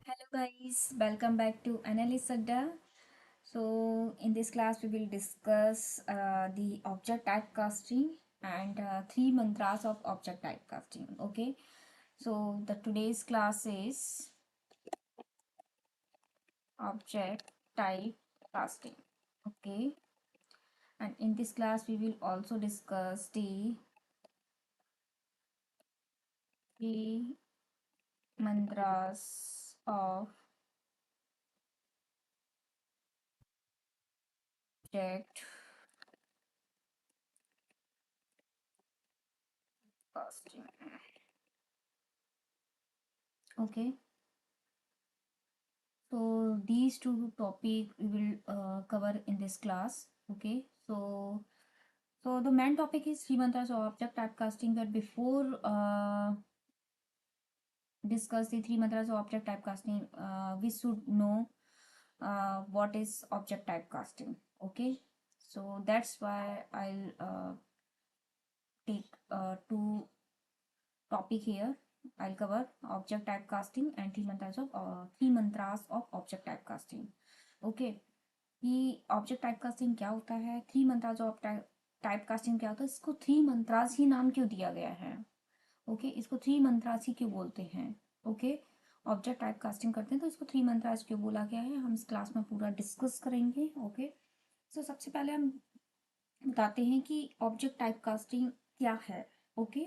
Hello guys, welcome back to Analyst Adda. So in this class we will discuss the object typecasting and three mantras of object typecasting. Okay, so the today's class is object typecasting. Okay, and in this class we will also discuss the three mantras of object casting. Okay, so these two topic we will cover in this class. Okay, so the main topic is three mantras of object typecasting. But before discuss the three mantras of object typecasting, we should know what is object typecasting. Okay, so that's why I'll take two topic here. I'll cover object typecasting and three mantras of object typecasting. Okay, कि object typecasting क्या होता है, three mantras of typecasting क्या होता है, इसको three mantras ही नाम क्यों दिया गया है। ओके, इसको थ्री मंत्रास ही क्यों बोलते हैं। ओके, ऑब्जेक्ट टाइपकास्टिंग करते हैं तो इसको थ्री मंत्रास क्यों बोला गया है, हम इस क्लास में पूरा डिस्कस करेंगे। ओके, सो सबसे पहले हम बताते हैं कि ऑब्जेक्ट टाइपकास्टिंग क्या है। Okay,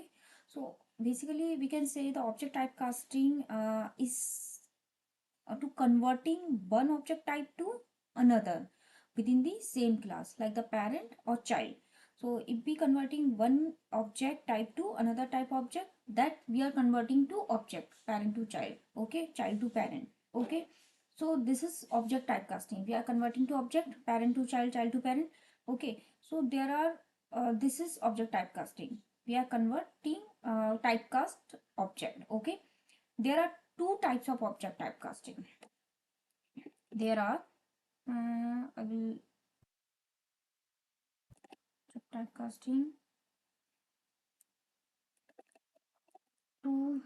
so basically we can say the object typecasting is to converting one object type to another within the same class, like the parent or child. So if we converting one object type to another type object, that we are converting to object, parent to child. Okay, child to parent. Okay, so this is object typecasting. We are converting to object, parent to child, child to parent. Okay, so there are this is object typecasting. We are converting typecast object. Okay, there are two types of object typecasting. There are I will typecasting two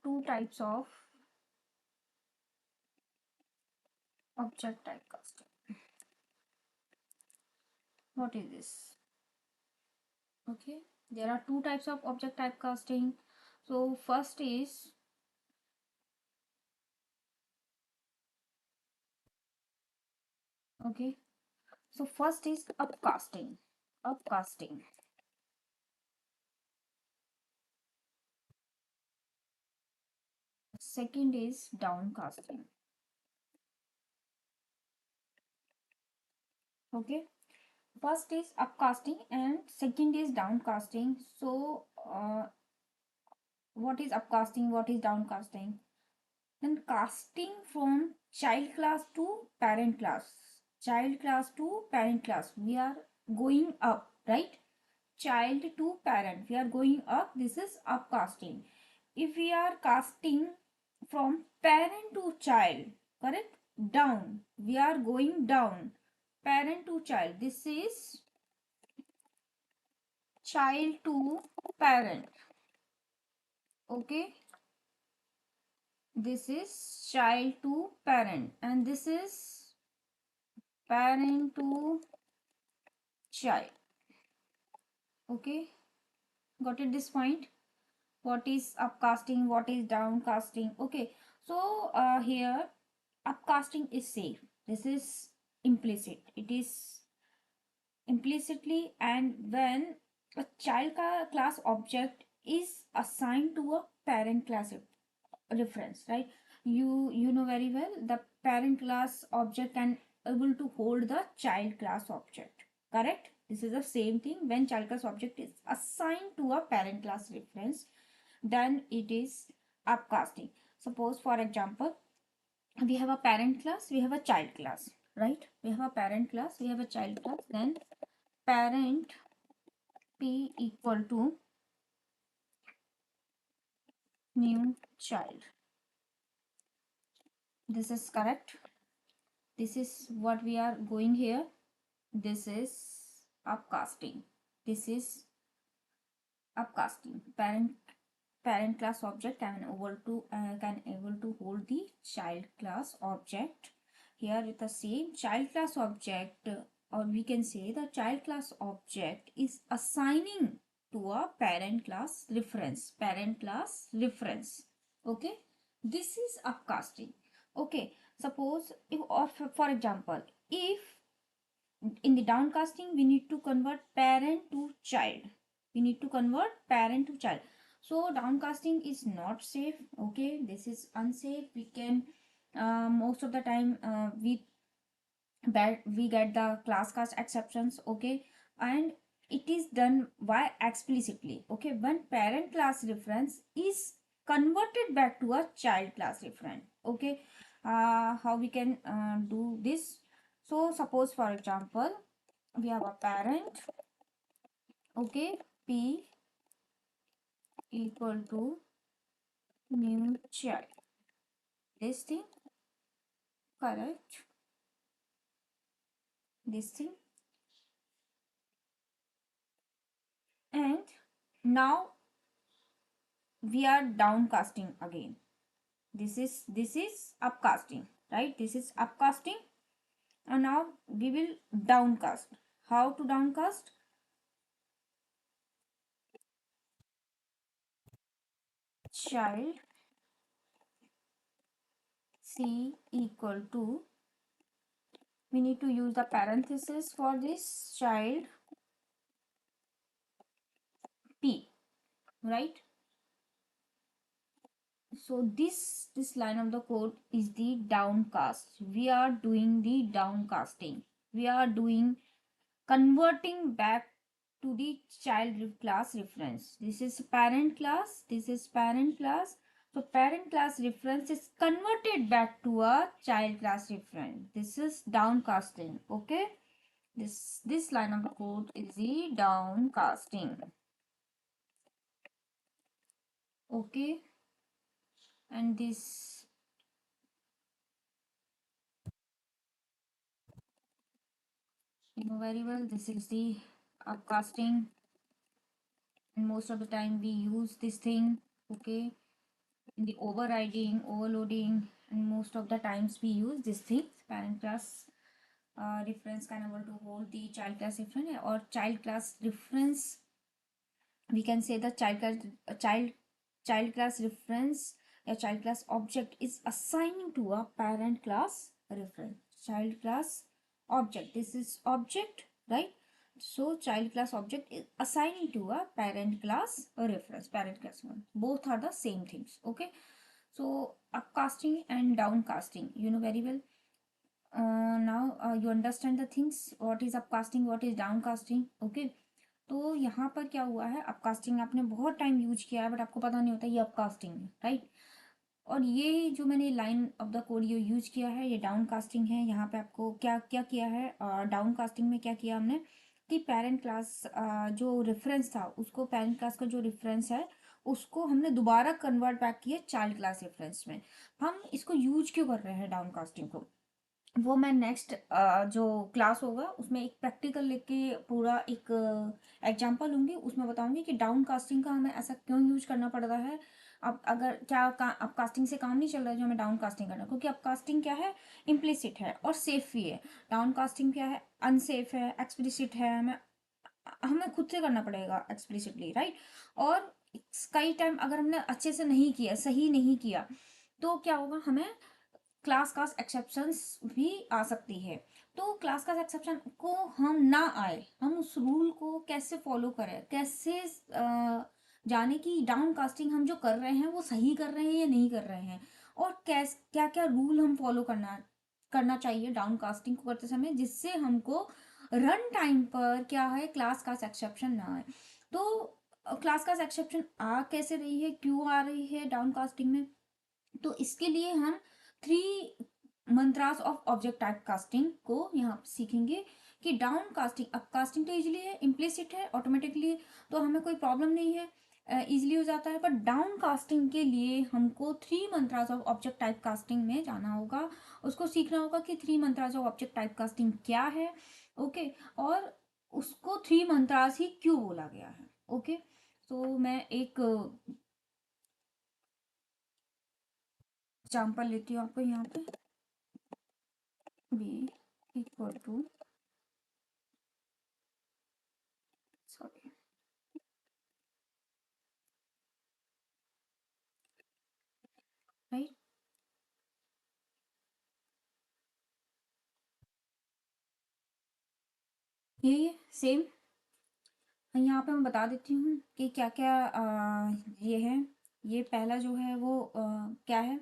two types of object typecasting. What is this? Okay, there are two types of object typecasting. So first is okay. So first is upcasting. Upcasting. Second is downcasting. Okay, first is upcasting and second is downcasting. So what is upcasting? What is downcasting? Then casting from child class to parent class, child class to parent class, we are going up, right? Child to parent, we are going up, this is upcasting. If we are casting from parent to child, correct, down, we are going down, parent to child, this is child to parent. Okay, this is child to parent and this is parent to child. Okay, got it this point? What is upcasting, what is downcasting? Okay, so here upcasting is safe, this is implicit, it is implicitly, and when a child class object is assigned to a parent class reference, right? You know very well the parent class object can able to hold the child class object, correct? This is the same thing. When child class object is assigned to a parent class reference, then it is upcasting. Suppose for example, we have a parent class, we have a child class, right? We have a parent class, we have a child class, then parent p equal to new child. This is correct. This is what we are going here. This is upcasting. This is upcasting. Parent parent class object can able to hold the child class object. Here with the same child class object, or we can say the child class object is assigning to a parent class reference. Okay, this is upcasting. Okay, suppose if, or for example, if in the downcasting we need to convert parent to child, so downcasting is not safe. Okay, this is unsafe. We can most of the time we get the class cast exceptions. Okay, and it is done by explicitly. Okay, when parent class reference is converted back to a child class reference. Okay, how we can do this? So suppose for example we have a parent. Okay, p equal to new child, this thing, correct, this thing. And now we are downcasting again. This is upcasting, right? This is upcasting, and now we will downcast. How to downcast? Child c equal to, we need to use the parenthesis for this, child p, right? So this line of the code is the downcast. We are doing the downcasting. We are doing converting back to the child class reference. This is parent class, this is parent class. So parent class reference is converted back to a child class reference. This is downcasting. Okay, this line of the code is the downcasting. Okay, and this, you know very well, this is the upcasting, and most of the time we use this thing. Okay, in the overriding, overloading, and most of the times we use this thing. Parent class reference can able to hold the child class reference, or child class reference, we can say the child class reference, a child class object is assigning to a parent class reference. Child class object, this is object, right? So child class object is assigning to a parent class reference, parent class one, both are the same things. Okay, so upcasting and downcasting, you know very well. Now you understand the things, what is upcasting, what is downcasting. Okay, तो यहाँ पर क्या हुआ है, अपकास्टिंग आपने बहुत time use किया है बट आपको पता नहीं होता ये अपकास्टिंग है, राइट? और ये जो मैंने लाइन ऑफ द कोड ये यूज किया है, ये डाउन कास्टिंग है। यहाँ पे आपको क्या क्या किया है, डाउन कास्टिंग में क्या किया हमने कि पेरेंट क्लास जो रेफरेंस था उसको, पेरेंट क्लास का जो रेफरेंस है उसको हमने दोबारा कन्वर्ट बैक किया चाइल्ड क्लास रेफरेंस में। हम इसको यूज क्यों कर रहे हैं डाउन कास्टिंग को, वो मैं नेक्स्ट जो क्लास होगा उसमें एक प्रैक्टिकल लेके पूरा एक एग्जांपल लूंगी, उसमें बताऊंगी कि डाउन कास्टिंग का हमें ऐसा क्यों यूज करना पड़ रहा है। अब अगर क्या अब कास्टिंग से काम नहीं चल रहा है जो हमें डाउन कास्टिंग करना, क्योंकि अब कास्टिंग क्या है, इम्प्लिसिट है और सेफ भी है। डाउन कास्टिंग क्या है, अनसेफ है, एक्सप्लिसिट है, हमें हमें खुद से करना पड़ेगा एक्सप्लिसिटली, राइट? और कई टाइम अगर हमने अच्छे से नहीं किया, सही नहीं किया, तो क्या होगा, हमें क्लास का एक्सेप्शंस भी आ सकती है। तो क्लास का एक्सेप्शन को हम ना आए, हम उस रूल को कैसे फॉलो करें, कैसे जाने कि डाउन कास्टिंग हम जो कर रहे हैं वो सही कर रहे हैं या नहीं कर रहे हैं, और कैस क्या क्या रूल हम फॉलो करना करना चाहिए डाउन कास्टिंग को करते समय, जिससे हमको रन टाइम पर क्या है, क्लास का एक्सेप्शन ना आए। तो क्लास का एक्सेप्शन आ कैसे रही है, क्यों आ रही है डाउन कास्टिंग में, तो इसके लिए हम 3 mantras of object type casting को यहाँ सीखेंगे। कि डाउन कास्टिंग, अप कास्टिंग तो इजीली है, इम्प्लिसिट है ऑटोमेटिकली, तो हमें कोई प्रॉब्लम नहीं है, इजीली हो जाता है। पर डाउन कास्टिंग के लिए हमको 3 mantras of object type casting में जाना होगा, उसको सीखना होगा कि 3 mantras of object type casting क्या है। ओके, और उसको 3 मंत्रास ही क्यों बोला गया है। ओके, तो मैं एक एग्जाम्पल लेती हूँ आपको यहाँ पे B equal to sorry right, ये सेम यहाँ पे मैं बता देती हूँ कि क्या क्या ये है। ये पहला जो है वो क्या है,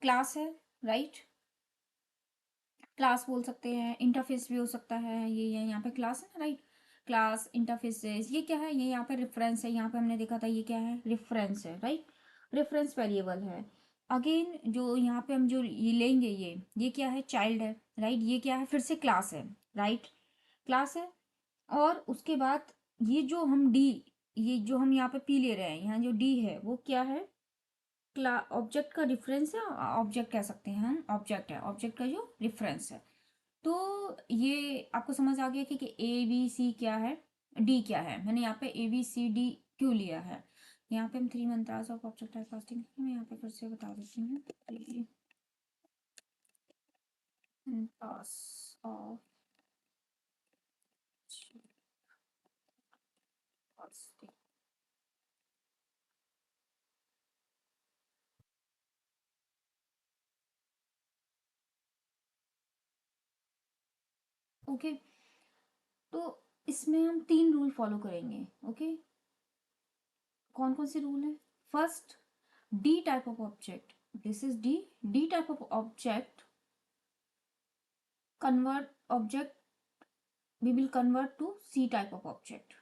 क्लास है, राइट। क्लास बोल सकते हैं, इंटरफेस भी हो सकता है, ये यहाँ पे क्लास है ना, राइट। क्लास इंटरफेसेस, ये क्या है, ये यहाँ पे रेफरेंस है, यहाँ पे हमने देखा था ये क्या है, रेफरेंस है, राइट। रेफरेंस वेरिएबल है। अगेन जो यहाँ पे हम जो ये लेंगे, ये क्या है, चाइल्ड है, राइट। ये क्या है, फिर से क्लास है, राइट, क्लास है। और उसके बाद ये जो हम डी, ये जो हम यहाँ पे पी ले रहे हैं, यहाँ जो डी है वो क्या है, क्ला ऑब्जेक्ट का डिफरेंस है, ऑब्जेक्ट कह सकते हैं हम, ऑब्जेक्ट है, ऑब्जेक्ट का जो डिफरेंस है। तो ये आपको समझ आ गया कि ए बी सी क्या है, डी क्या है। मैंने यहाँ पे ए बी सी डी क्यों लिया है। यहाँ पे हम three mantras of object typecasting, मैं यहाँ पे फिर से बता देती हूँ, three mantras of typecasting. Okay, तो इसमें हम तीन रूल फॉलो करेंगे, ओके। कौन कौन से रूल है, first, D type of object, this is D, D type of object convert object, we will convert to C type of object.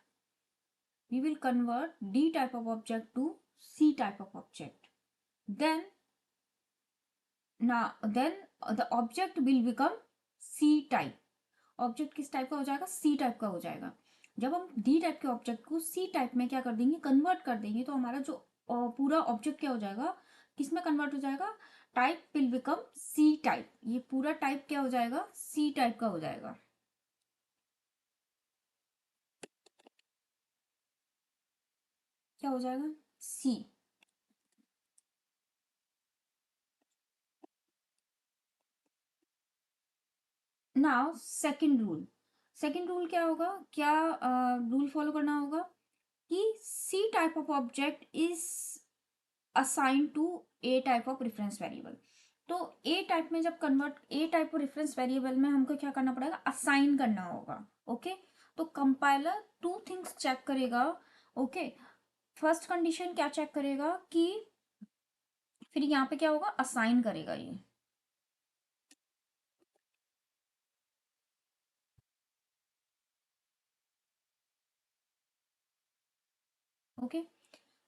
We will convert D type of object to C type of object. Then then the object will become C type. Object किस type का हो जाएगा, सी type का हो जाएगा। जब हम D type के ऑब्जेक्ट को सी टाइप में क्या कर देंगे, कन्वर्ट कर देंगे, तो हमारा जो पूरा ऑब्जेक्ट क्या हो जाएगा, किस में कन्वर्ट हो जाएगा, type will become C type. ये पूरा टाइप क्या हो जाएगा, सी टाइप का हो जाएगा। क्या हो जाएगा, C. Now second rule, second rule क्या होगा, क्या रूल फॉलो करना होगा कि C type of object is assign to A type of reference variable. तो ए टाइप में जब convert, A type of reference variable में हमको क्या करना पड़ेगा, असाइन करना होगा, ओके। तो कंपाइलर टू थिंग्स चेक करेगा, ओके। फर्स्ट कंडीशन क्या चेक करेगा कि फिर यहाँ पे क्या होगा, असाइन करेगा ये, ओके।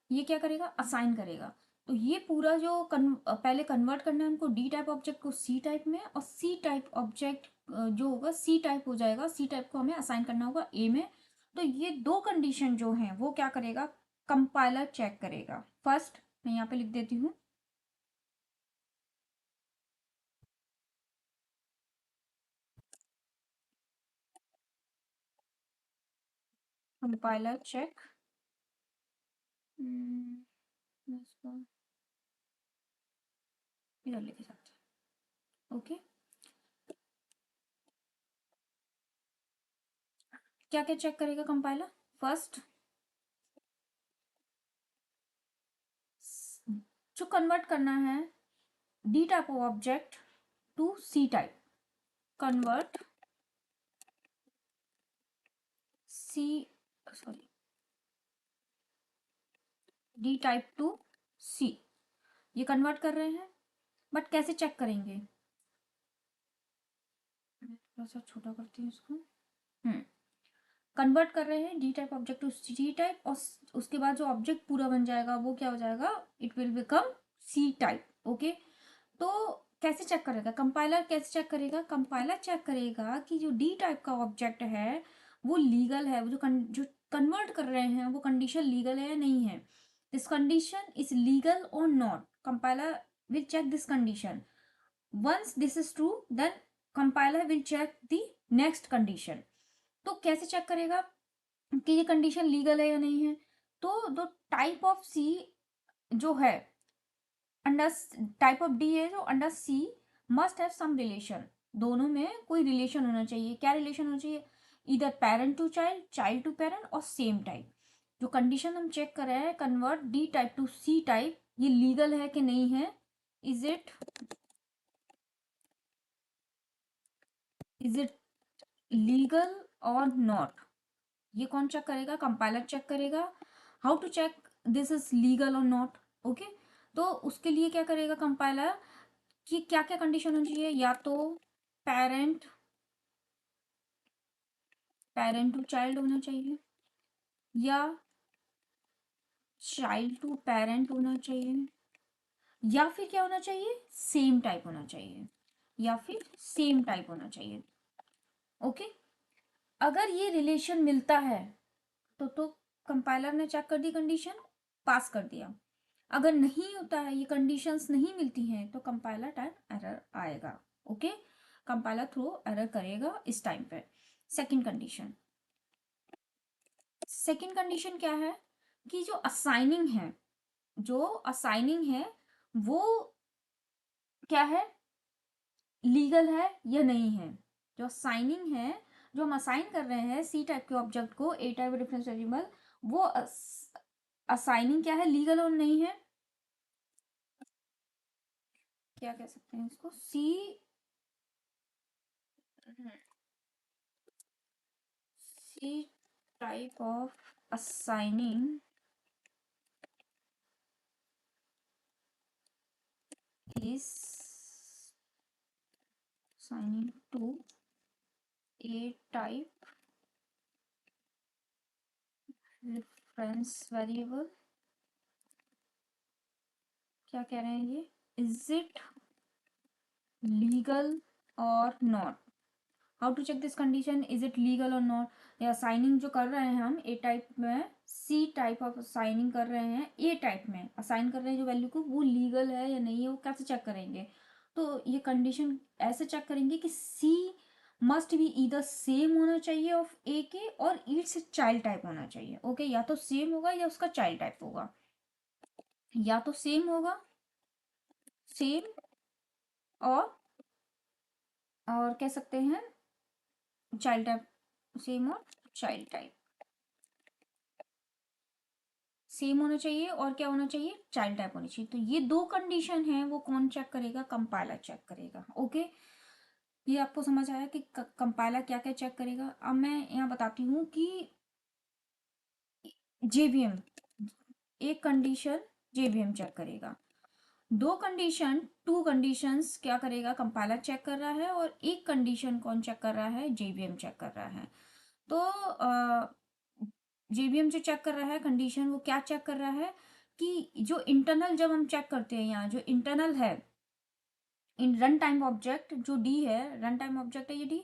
ये क्या करेगा, असाइन करेगा। तो ये पूरा जो पहले कन्वर्ट करना है हमको डी टाइप ऑब्जेक्ट को सी टाइप में, और सी टाइप ऑब्जेक्ट जो होगा सी टाइप हो जाएगा, सी टाइप को हमें असाइन करना होगा ए में। तो ये दो कंडीशन जो हैं वो क्या करेगा, कंपाइलर चेक करेगा। फर्स्ट मैं यहाँ पे लिख देती हूँ, कंपाइलर चेक, इसको इधर लेके जाते हैं, ओके। क्या क्या चेक करेगा कंपाइलर, फर्स्ट जो कन्वर्ट करना है D type of object to C type, convert C, sorry, D type to C, ये कन्वर्ट कर रहे हैं। बट कैसे चेक करेंगे, मैं थोड़ा सा छोटा करती हूँ इसको। हम्म, कन्वर्ट कर रहे हैं D type object to C type, और उसके बाद जो ऑब्जेक्ट पूरा बन जाएगा वो क्या हो जाएगा, it will become C type, okay. तो कैसे चेक करेगा कंपाइलर, कैसे चेक करेगा, कंपाइलर चेक करेगा कि जो डी टाइप का ऑब्जेक्ट है वो लीगल है, वो जो कन्वर्ट कर रहे हैं वो कंडीशन लीगल है या नहीं है। दिस कंडीशन इज लीगल और not, compiler will check this condition. Once this is true, then compiler will check the next condition. तो कैसे चेक करेगा कि ये कंडीशन लीगल है या नहीं है, तो दो टाइप ऑफ सी जो है, अंडर टाइप ऑफ डी है जो under C must have some relation, दोनों में कोई रिलेशन होना चाहिए। क्या रिलेशन होना चाहिए? इधर parent to child, child to parent और सेम टाइप। जो कंडीशन हम चेक कर रहे हैं, convert D type to C type, ये लीगल है कि नहीं है, इज इट लीगल और नॉट, ये कौन चेक करेगा? कंपाइलर चेक करेगा। How to check this is legal और नॉट? ओके, तो उसके लिए क्या करेगा कंपाइलर कि क्या क्या कंडीशन होनी चाहिए, या तो पेरेंट पेरेंट टू चाइल्ड होना चाहिए, या चाइल्ड टू पेरेंट होना चाहिए, या फिर क्या होना चाहिए, सेम टाइप होना चाहिए, या फिर सेम टाइप होना चाहिए। ओके, अगर ये रिलेशन मिलता है तो कंपाइलर ने चेक कर दी कंडीशन, पास कर दिया। अगर नहीं होता है, ये कंडीशंस नहीं मिलती हैं, तो कंपाइलर टाइप एरर आएगा। ओके, कंपाइलर थ्रो एरर करेगा इस टाइम पे। सेकंड कंडीशन, सेकंड कंडीशन क्या है कि जो असाइनिंग है वो क्या है, लीगल है या नहीं है। जो असाइनिंग है, जो हम असाइन कर रहे हैं सी टाइप के ऑब्जेक्ट को ए टाइप रेफरेंस वेरिएबल, वो असाइनिंग क्या है, लीगल और नहीं है। क्या कह सकते हैं इसको, C type of assigning is assigning to a type reference variable। क्या कह रहे हैं ये, इज इट लीगल और not? How to check this condition, is it legal और नॉट। या साइनिंग जो कर रहे हैं हम ए टाइप में, सी टाइप ऑफ साइनिंग कर रहे हैं, ए टाइप में असाइन कर रहे हैं जो वैल्यू को, वो लीगल है या नहीं है, वो कैसे चेक करेंगे? तो ये कंडीशन ऐसे चेक करेंगे कि सी मस्ट बी ईदर सेम होना चाहिए ऑफ ए के, और इट्स चाइल्ड टाइप होना चाहिए। ओके, या तो सेम होगा या उसका चाइल्ड टाइप होगा, या तो सेम होगा, सेम, और कह सकते हैं चाइल्ड टाइप, सेम और चाइल्ड टाइप, सेम होना चाहिए और क्या होना चाहिए, चाइल्ड टाइप होनी चाहिए। तो ये दो कंडीशन है, वो कौन चेक करेगा, कंपाइलर चेक करेगा। ओके, ये आपको समझ आया कि कंपाइलर क्या क्या चेक करेगा। अब मैं यहाँ बताती हूँ कि जेवीएम, एक कंडीशन जेवीएम चेक करेगा, दो कंडीशन, टू कंडीशंस क्या करेगा, कंपाइलर चेक कर रहा है, और एक कंडीशन कौन चेक कर रहा है, जेवीएम चेक कर रहा है। तो जेवीएम जो चेक कर रहा है कंडीशन, वो क्या चेक कर रहा है कि जो इंटरनल, जब हम चेक करते हैं यहाँ जो इंटरनल है इन रन टाइम ऑब्जेक्ट, जो डी है रन टाइम ऑब्जेक्ट है ये डी,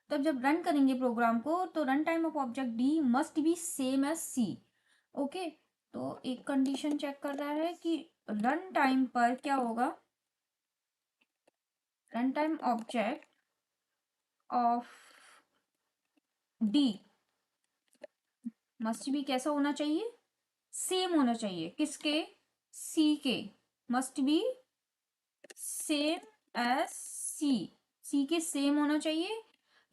तब जब रन करेंगे प्रोग्राम को तो run time of object D must be same as C. Okay, तो एक कंडीशन चेक कर रहा है कि रन टाइम पर क्या होगा, run time object of D must B कैसा होना चाहिए, सेम होना चाहिए, किसके, सी के, मस्ट बी सेम एज सी, सी के सेम होना चाहिए,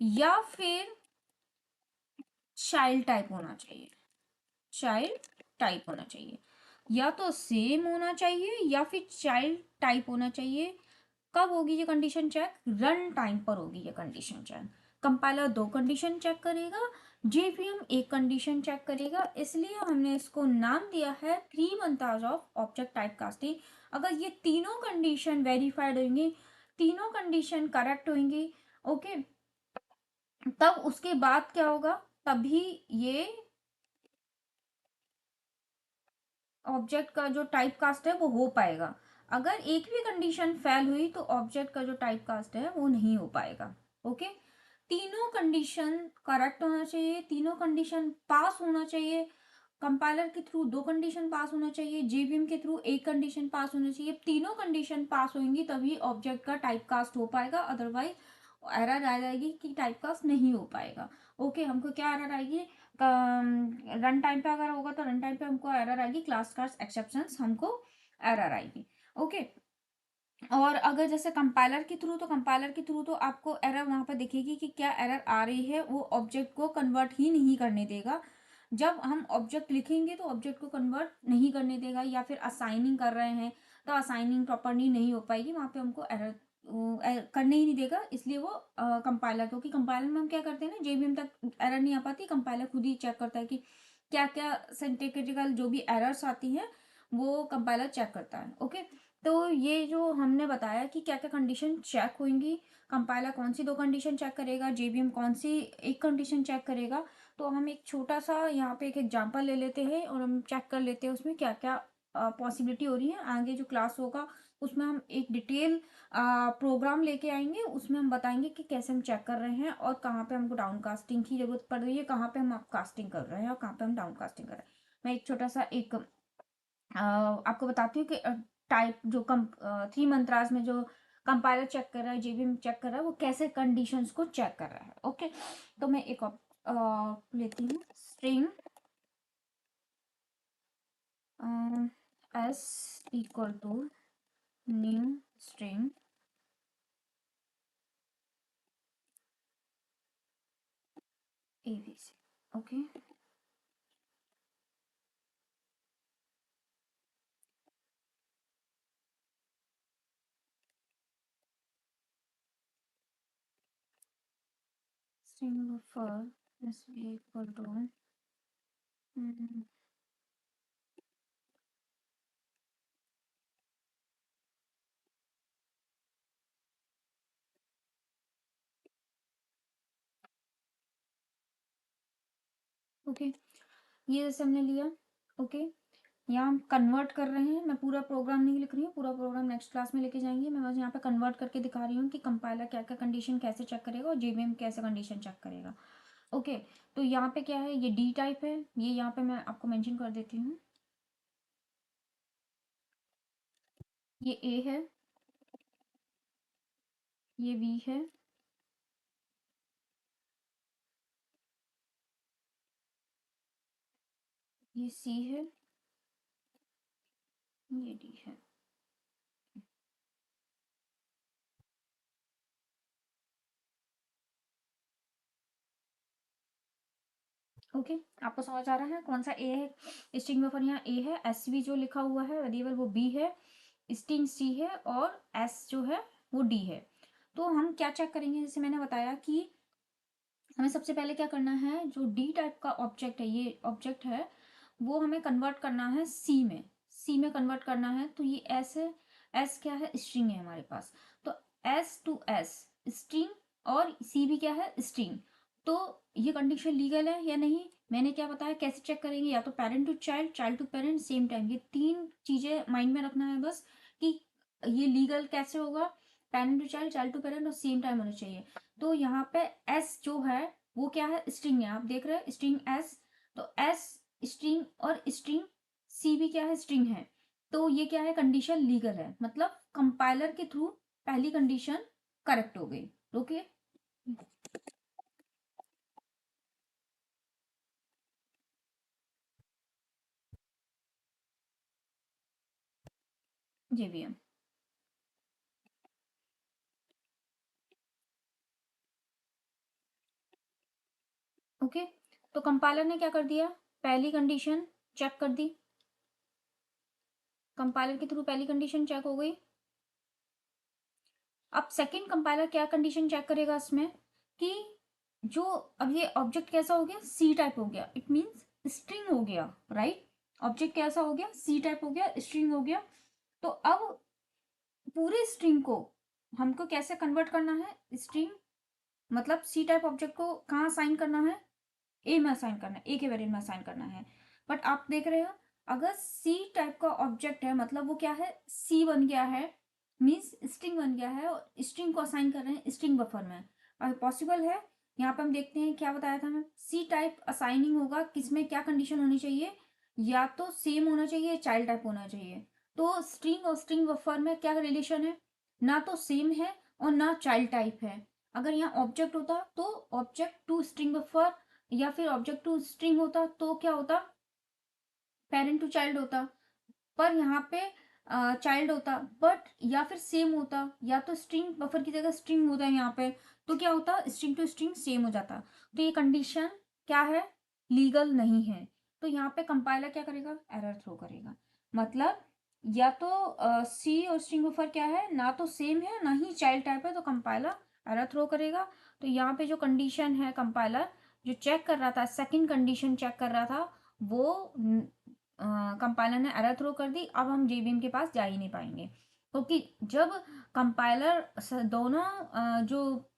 या फिर चाइल्ड टाइप होना चाहिए, चाइल्ड टाइप होना चाहिए, या तो सेम होना चाहिए या फिर चाइल्ड टाइप होना चाहिए। कब होगी ये कंडीशन चेक, रन टाइम पर होगी ये कंडीशन चेक। कंपाइलर दो कंडीशन चेक करेगा, जेवीएम एक कंडीशन चेक करेगा, इसलिए हमने इसको नाम दिया है three mantras of object type casting. अगर ये तीनों कंडीशन वेरीफाइड होंगी, तीनों कंडीशन करेक्ट होंगी, ओके, तब उसके बाद क्या होगा, तभी ये ऑब्जेक्ट का जो टाइप कास्ट है वो हो पाएगा। अगर एक भी कंडीशन फेल हुई तो ऑब्जेक्ट का जो टाइप कास्ट है वो नहीं हो पाएगा। ओके, तीनों कंडीशन करेक्ट होना चाहिए, तीनों कंडीशन पास होना चाहिए। कंपाइलर के थ्रू दो कंडीशन पास होना चाहिए, जेवीएम के थ्रू एक कंडीशन पास होना चाहिए। तीनों कंडीशन पास होंगी तभी ऑब्जेक्ट का टाइप कास्ट हो पाएगा, अदरवाइज एरर आ जाएगी कि टाइप कास्ट नहीं हो पाएगा। ओके, हमको क्या एरर आएगी, रन टाइम पे अगर होगा तो रन टाइम पे हमको एरर आएगी, क्लास कार्स एक्सेप्शंस हमको एरर आएगी। ओके। और अगर जैसे कंपाइलर के थ्रू, तो कंपाइलर के थ्रू तो आपको एरर वहाँ पर दिखेगी कि क्या एरर आ रही है, वो ऑब्जेक्ट को कन्वर्ट ही नहीं करने देगा। जब हम ऑब्जेक्ट लिखेंगे तो ऑब्जेक्ट को कन्वर्ट नहीं करने देगा, या फिर असाइनिंग कर रहे हैं तो असाइनिंग प्रॉपरली नहीं हो पाएगी, वहाँ पे हमको एरर करने ही नहीं देगा। इसलिए वो कंपाइलर, क्योंकि कंपाइलर में हम क्या करते हैं ना, जेबीएम तक एरर नहीं आ पाती, कंपाइलर खुद ही चेक करता है कि क्या क्या सिंटैक्टिकल जो भी एरर्स आती हैं वो कंपाइलर चेक करता है। ओके। तो ये जो हमने बताया कि क्या क्या कंडीशन चेक होंगी, कंपाइलर कौन सी दो कंडीशन चेक करेगा, जेबीएम कौन सी एक कंडीशन चेक करेगा। तो हम एक छोटा सा यहाँ पे एक एग्जांपल ले लेते हैं और हम चेक कर लेते हैं उसमें क्या क्या पॉसिबिलिटी हो रही है। आगे जो क्लास होगा उसमें हम एक डिटेल प्रोग्राम लेके आएंगे, उसमें हम बताएंगे कि कैसे हम चेक कर रहे हैं और कहाँ पे हमको डाउन कास्टिंग की जरूरत पड़ रही है, कहाँ पे हम अप कास्टिंग कर रहे हैं और कहाँ पे हम डाउन कास्टिंग कर रहे हैं। मैं एक छोटा सा एक आपको बताती हूँ कि टाइप जो कम 3 मंत्रास में जो कंपाइलर चेक कर रहा है, जेबीएम चेक कर रहा है, वो कैसे कंडीशंस को चेक कर रहा है। ओके। तो मैं एक लेती हूँ string S equal to new string ABC. Okay. String for S equal to okay. ये जैसे हमने लिया। ओके। यहाँ हम कन्वर्ट कर रहे हैं, मैं पूरा प्रोग्राम नहीं लिख रही हूँ, पूरा प्रोग्राम नेक्स्ट क्लास में लेके जाएंगे। मैं बस यहाँ पे कन्वर्ट करके दिखा रही हूँ कि कंपाइलर क्या क्या कंडीशन कैसे चेक करेगा और जेबीएम कैसे कंडीशन चेक करेगा। ओके। तो यहाँ पे क्या है, ये डी टाइप है, ये यहाँ पे मैं आपको मेंशन कर देती हूँ। ये ए है, ये बी है, ये सी है, ये डी है। ओके। आपको समझ आ रहा है कौन सा ए है। स्ट्रिंग बफर यहाँ ए है, एस बी जो लिखा हुआ है वेरिएबल वो बी है, स्ट्रिंग सी है और एस जो है वो डी है। तो हम क्या चेक करेंगे, जैसे मैंने बताया कि हमें सबसे पहले क्या करना है, जो डी टाइप का ऑब्जेक्ट है, ये ऑब्जेक्ट है, वो हमें कन्वर्ट करना है सी में। सी में कन्वर्ट करना है, तो ये एस है, एस क्या है, स्ट्रिंग है हमारे पास। तो एस टू एस स्ट्रिंग, और सी भी क्या है, स्ट्रिंग। तो ये कंडीशन लीगल है या नहीं, मैंने क्या बताया कैसे चेक करेंगे, या तो parent to child, child to parent, same time. ये तीन चीजें माइंड में रखना है बस, कि ये लीगल कैसे होगा, parent to child, child to parent और सेम टाइम होना चाहिए। तो यहाँ पे एस जो है वो क्या है, स्ट्रिंग है, आप देख रहे हैं स्ट्रिंग एस। तो एस स्ट्रिंग और स्ट्रिंग सी भी क्या है, स्ट्रिंग है। तो ये क्या है, कंडीशन लीगल है, मतलब कंपाइलर के थ्रू पहली कंडीशन करेक्ट हो गई। ओके। जेवीएम। ओके। तो कंपाइलर ने क्या कर दिया, पहली कंडीशन चेक कर दी, कंपाइलर के थ्रू पहली कंडीशन चेक हो गई। अब सेकंड कंपाइलर क्या कंडीशन चेक करेगा इसमें, कि जो अब ये ऑब्जेक्ट कैसा हो गया, सी टाइप हो गया, इट मींस स्ट्रिंग हो गया, राइट। ऑब्जेक्ट कैसा हो गया, सी टाइप हो गया, स्ट्रिंग हो गया। तो अब पूरे स्ट्रिंग को हमको कैसे कन्वर्ट करना है, स्ट्रिंग मतलब सी टाइप ऑब्जेक्ट को कहाँ असाइन करना है, ए में असाइन करना है, ए के वेरिएबल में असाइन करना है। बट आप देख रहे हो, अगर सी टाइप का ऑब्जेक्ट है मतलब वो क्या है, सी बन गया है, मीन्स स्ट्रिंग बन गया है, और स्ट्रिंग को असाइन कर रहे हैं स्ट्रिंग बफर में। और पॉसिबल है, यहाँ पे हम देखते हैं क्या बताया था हमें, सी टाइप असाइनिंग होगा किसमें, क्या कंडीशन होनी चाहिए, या तो सेम होना चाहिए, चाइल्ड टाइप होना चाहिए। तो स्ट्रिंग और स्ट्रिंग बफर में क्या रिलेशन है, ना तो सेम है और ना चाइल्ड टाइप है। अगर यहाँ ऑब्जेक्ट होता तो ऑब्जेक्ट टू स्ट्रिंग बफर, या फिर ऑब्जेक्ट टू स्ट्रिंग होता तो क्या होता, पेरेंट टू चाइल्ड होता। पर यहाँ पे चाइल्ड होता, बट या फिर सेम होता, या तो स्ट्रिंग बफर की जगह स्ट्रिंग होता है यहाँ पे, तो क्या होता, स्ट्रिंग टू स्ट्रिंग सेम हो जाता। तो ये कंडीशन क्या है, लीगल नहीं है। तो यहाँ पे कंपाइलर क्या करेगा, एरर थ्रो करेगा। मतलब या तो सी और स्ट्रिंग बफर क्या है, ना तो सेम है ना ही चाइल्ड टाइप है, तो कंपाइलर एरर थ्रो करेगा। तो यहाँ पे जो कंडीशन है, कंपाइलर जो चेक कर रहा था, सेकंड कंडीशन चेक कर रहा था, वो कंपाइलर ने एरर थ्रो कर दी। अब हम जेवीएम के पास जा ही नहीं पाएंगे, क्योंकि जब कंपाइलर दोनों जो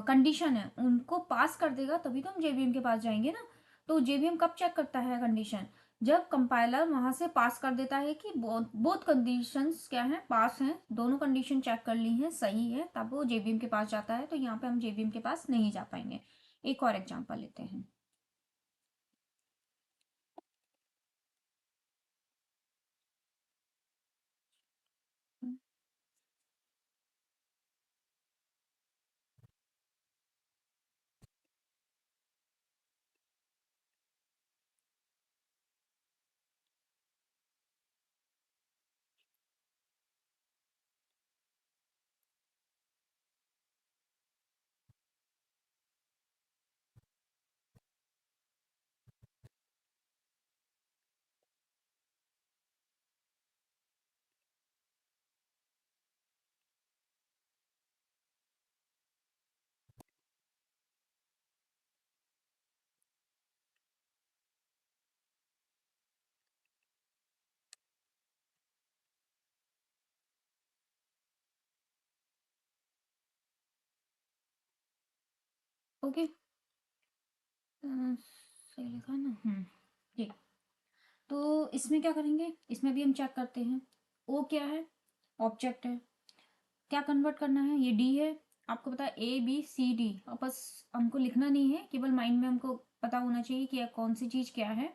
कंडीशन है उनको पास कर देगा तभी तो हम जेवीएम के पास जाएंगे ना। तो जेवीएम कब चेक करता है कंडीशन, जब कंपाइलर वहां से पास कर देता है कि बोथ कंडीशंस क्या है, पास हैं, दोनों कंडीशन चेक कर ली हैं, सही है, तब वो जेवीएम के पास जाता है। तो यहाँ पे हम जेवीएम के पास नहीं जा पाएंगे। एक और एग्जांपल लेते हैं। ओके, सही लिखा ना, ठीक। तो इसमें क्या करेंगे, इसमें भी हम चेक करते हैं। ओ क्या है, ऑब्जेक्ट है, क्या कन्वर्ट करना है, ये डी है। आपको पता है ए बी सी डी, और बस हमको लिखना नहीं है, केवल माइंड में हमको पता होना चाहिए कि कौन सी चीज क्या है।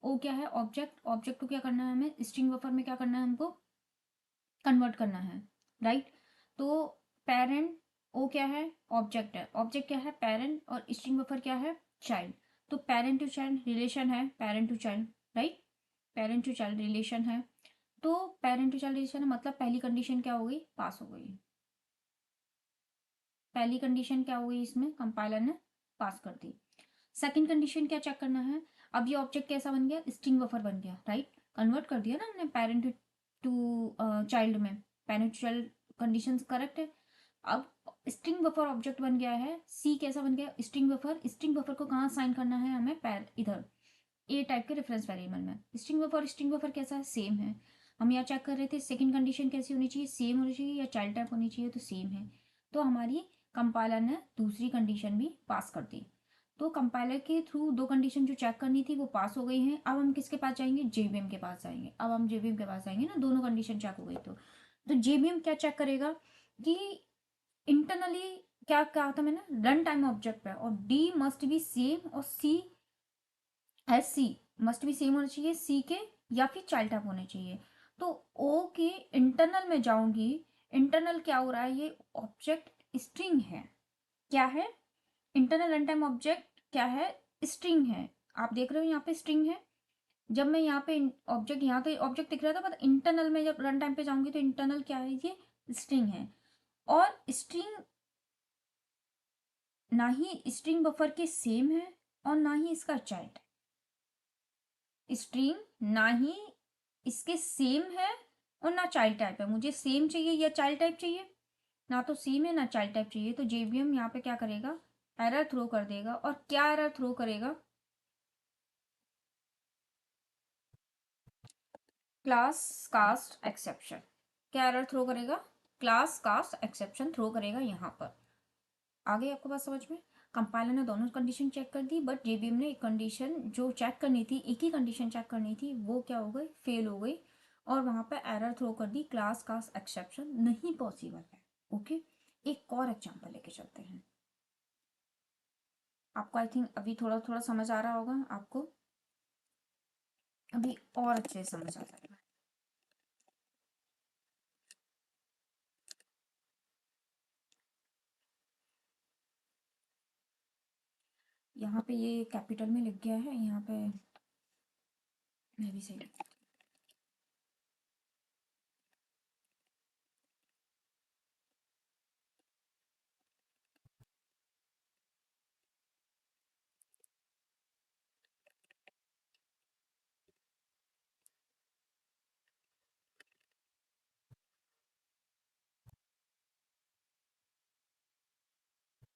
ओ क्या है, ऑब्जेक्ट, ऑब्जेक्ट को क्या करना है, हमें स्ट्रिंग बफर में क्या करना है, हमको कन्वर्ट करना है, राइट। तो पेरेंट, ओ क्या है, ऑब्जेक्ट है, ऑब्जेक्ट क्या है, पेरेंट, और स्ट्रिंग बफर क्या है, चाइल्ड। तो पेरेंट टू चाइल्ड रिलेशन है, parent to child, right, parent to child relation है। तो पेरेंट टू चाइल्ड रिलेशन है, मतलब पहली कंडीशन क्या हो गई, पास हो गई। पहली कंडीशन क्या हो गई, इसमें कंपाइलर ने पास कर दी। सेकंड कंडीशन क्या चेक करना है, अब ये ऑब्जेक्ट कैसा बन गया, स्ट्रिंग बफर बन गया, राइट, कन्वर्ट कर दिया ना हमने पेरेंट टू चाइल्ड में, parent to child condition correct है। अब स्ट्रिंग बफर ऑब्जेक्ट बन गया है, सी कैसा बन गया, स्ट्रिंग बफर। स्ट्रिंग बफर को कहाँ साइन करना है हमें, इधर ए टाइप के रेफरेंस वेरिएबल में। स्ट्रिंग बफर कैसा है, सेम है। हम यहाँ चेक कर रहे थे सेकंड कंडीशन कैसी होनी चाहिए, सेम होनी चाहिए, या चाइल्ड टाइप होनी चाहिए, तो सेम है। तो हमारी कंपाइलर ने दूसरी कंडीशन भी पास कर दी। तो कंपाइलर के थ्रू दो कंडीशन जो चेक करनी थी वो पास हो गई हैं। अब हम किसके पास जाएंगे, जेवीएम के पास जाएंगे। अब हम जेवीएम के पास जाएंगे ना, दोनों कंडीशन चेक हो गई तो जेवीएम क्या चेक करेगा कि इंटरनली क्या कहा था मैंने, रन टाइम ऑब्जेक्ट है, और डी मस्ट बी सेम, और C S C must be same होना चाहिए सी के, या फिर चाइल्ड टाइप होने चाहिए। तो ओ के इंटरनल में जाऊंगी, इंटरनल क्या हो रहा है, ये ऑब्जेक्ट स्ट्रिंग है, क्या है, इंटरनल रन टाइम ऑब्जेक्ट क्या है, स्ट्रिंग है। आप देख रहे हो यहाँ पे स्ट्रिंग है। जब मैं यहाँ पे ऑब्जेक्ट, यहाँ तो ऑब्जेक्ट दिख रहा था, बट इंटरनल में जब रन टाइम पे जाऊंगी तो इंटरनल क्या है, ये स्ट्रिंग है। और स्ट्रिंग ना ही स्ट्रिंग बफर के सेम है, और ना ही इसका चाइल्ड। स्ट्रिंग ना ही इसके सेम है, और ना चाइल्ड टाइप है। मुझे सेम चाहिए या चाइल्ड टाइप चाहिए, ना तो सेम है ना चाइल्ड टाइप चाहिए। तो जेवीएम यहाँ पे क्या करेगा, एरर थ्रो कर देगा। और क्या एरर थ्रो करेगा, क्लास कास्ट एक्सेप्शन। क्या एरर थ्रो करेगा, क्लास कास्ट एक्सेप्शन थ्रो करेगा यहाँ पर। आगे आपको बात समझ में। कंपाइलर ने दोनों कंडीशन चेक कर दी, बट जेबीएम ने एक कंडीशन जो चेक करनी थी, एक ही कंडीशन चेक करनी थी, वो क्या हो गई, फेल हो गई। और वहां पर एरर थ्रो कर दी, क्लास कास्ट एक्सेप्शन नहीं पॉसिबल है। ओके, एक और एग्जांपल लेके चलते हैं। आपको आई थिंक अभी थोड़ा थोड़ा समझ आ रहा होगा, आपको अभी और अच्छे से समझ आ जाएगा। यहाँ पे ये कैपिटल में लिख गया है, यहाँ पे मैं भी सही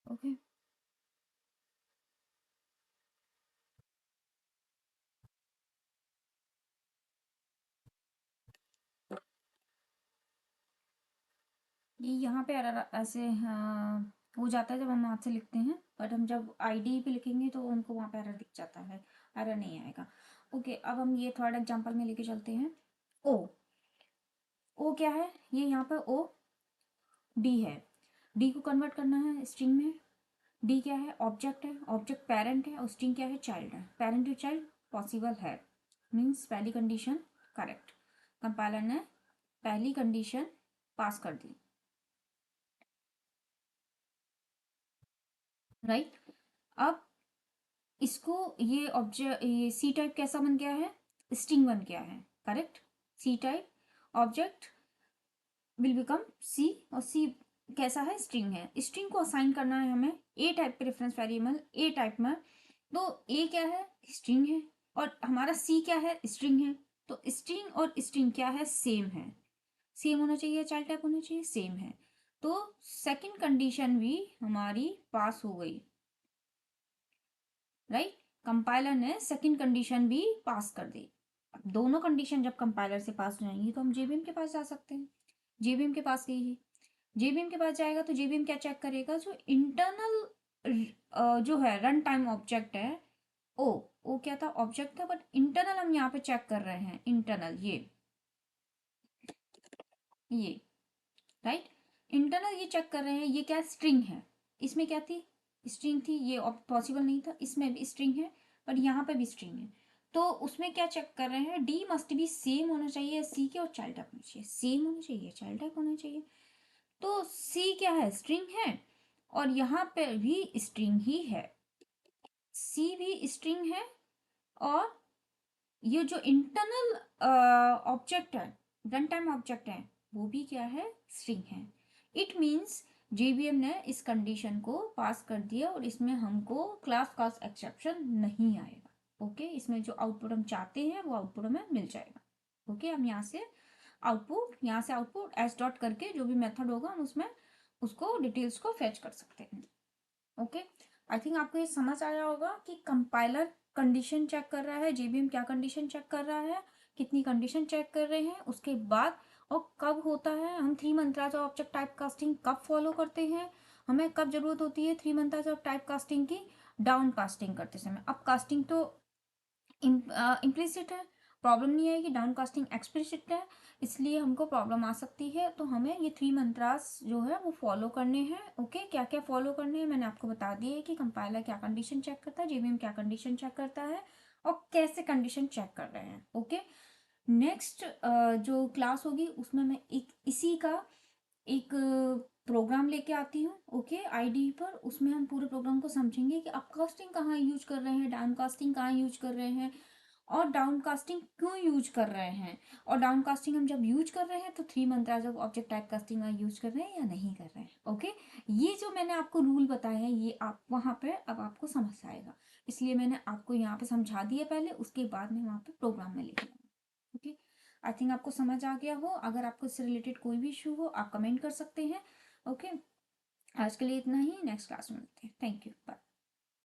ओके। ये यहाँ पे एरर ऐसे हो जाता है जब हम हाथ से लिखते हैं, बट हम जब आईडी पे लिखेंगे तो उनको वहाँ पे एरर दिख जाता है, एरर नहीं आएगा। ओके, अब हम ये थर्ड एग्जांपल में लेके चलते हैं। ओ, ओ क्या है, ये यहाँ पे ओ डी है, डी को कन्वर्ट करना है स्ट्रिंग में। डी क्या है, ऑब्जेक्ट है, ऑब्जेक्ट पेरेंट है, और स्ट्रिंग क्या है, चाइल्ड है। पेरेंट टू चाइल्ड पॉसिबल है, मीन्स पहली कंडीशन करेक्ट, कंपाइलर ने पहली कंडीशन पास कर दी, राइट। अब इसको ये ऑब्जेक्ट, ये सी टाइप कैसा बन गया है, स्ट्रिंग बन गया है, correct. C type object will become C, और सी कैसा है, स्ट्रिंग है। स्ट्रिंग को असाइन करना है हमें ए टाइप के रेफरेंस वेरिएबल, ए टाइप में। तो ए क्या है, स्ट्रिंग है, और हमारा सी क्या है, स्ट्रिंग है। तो स्ट्रिंग और स्ट्रिंग क्या है, सेम है, सेम होना चाहिए, चाइल्ड टाइप होना चाहिए, सेम है। तो सेकंड कंडीशन भी हमारी पास हो गई, राइट। कंपाइलर ने सेकंड कंडीशन भी पास कर दी। अब दोनों कंडीशन जब कंपाइलर से पास हो जाएंगी तो हम जेबीएम के पास जा सकते हैं। जेबीएम के पास गई है, जेबीएम के पास जाएगा तो जेबीएम क्या चेक करेगा, जो इंटरनल जो है रन टाइम ऑब्जेक्ट है, ओ क्या था, ऑब्जेक्ट था, बट इंटरनल हम यहाँ पे चेक कर रहे हैं, इंटरनल ये राइट, इंटरनल ये चेक कर रहे हैं, ये क्या स्ट्रिंग है, इसमें क्या थी, स्ट्रिंग थी, ये पॉसिबल नहीं था, इसमें भी स्ट्रिंग है, पर यहाँ पे भी स्ट्रिंग है। तो उसमें क्या चेक कर रहे हैं, डी मस्ट भी सेम होना चाहिए सी के, और चाइल्ड टाइप होना चाहिए, सेम होना चाहिए, चाइल्ड टाइप होना चाहिए। तो सी क्या है, स्ट्रिंग है, और यहाँ पे भी स्ट्रिंग ही है, सी भी स्ट्रिंग है, और ये जो इंटरनल ऑब्जेक्ट है, रन टाइम ऑब्जेक्ट है, वो भी क्या है, स्ट्रिंग है। इट मीन्स जेबीएम ने इस कंडीशन को पास कर दिया, और इसमें हमको क्लास कास्ट एक्सेप्शन नहीं आएगा। ओके, इसमें जो आउटपुट हम चाहते हैं वो आउटपुट हमें मिल जाएगा। ओके, हम यहाँ से आउटपुट एस डॉट करके जो भी मेथड होगा हम उसमें उसको डिटेल्स को फेच कर सकते हैं। ओके, आई थिंक आपको ये समझ आया होगा कि कंपाइलर कंडीशन चेक कर रहा है, जेबीएम क्या कंडीशन चेक कर रहा है, कितनी कंडीशन चेक कर रहे हैं, उसके बाद और कब होता है, हम three mantras of object type casting कब फॉलो करते हैं, हमें कब जरूरत होती है three mantras of type casting की, डाउन कास्टिंग करते समय। अब कास्टिंग तो इम्प्लिसिट है, प्रॉब्लम नहीं आएगी, डाउन कास्टिंग एक्सप्लिसिट है, इसलिए हमको प्रॉब्लम आ सकती है। तो हमें ये थ्री मंत्रास जो है वो फॉलो करने हैं। ओके, क्या क्या फॉलो करने हैं मैंने आपको बता दिया है, कि कंपाइलर क्या कंडीशन चेक करता है, जेबीएम क्या कंडीशन चेक करता है, और कैसे कंडीशन चेक कर रहे हैं। ओके, नेक्स्ट जो क्लास होगी उसमें मैं एक इसी का एक प्रोग्राम लेके आती हूँ, ओके, आईडी पर। उसमें हम पूरे प्रोग्राम को समझेंगे कि अपकास्टिंग कहाँ यूज कर रहे हैं, डाउनकास्टिंग कहाँ यूज कर रहे हैं, और डाउनकास्टिंग क्यों यूज कर रहे हैं, और डाउनकास्टिंग हम जब यूज कर रहे हैं तो three mantras of object type casting का यूज कर रहे हैं या नहीं कर रहे हैं। ओके, ये जो मैंने आपको रूल बताया है ये आप वहाँ पे अब आपको समझ आएगा, इसलिए मैंने आपको यहाँ पे समझा दिया पहले, उसके बाद में वहाँ पे प्रोग्राम में लिख लूँगा। ओके, आई थिंक आपको समझ आ गया हो। अगर आपको इससे रिलेटेड कोई भी इशू हो आप कमेंट कर सकते हैं। ओके, आज के लिए इतना ही, नेक्स्ट क्लास में मिलते हैं। Thank you, bye.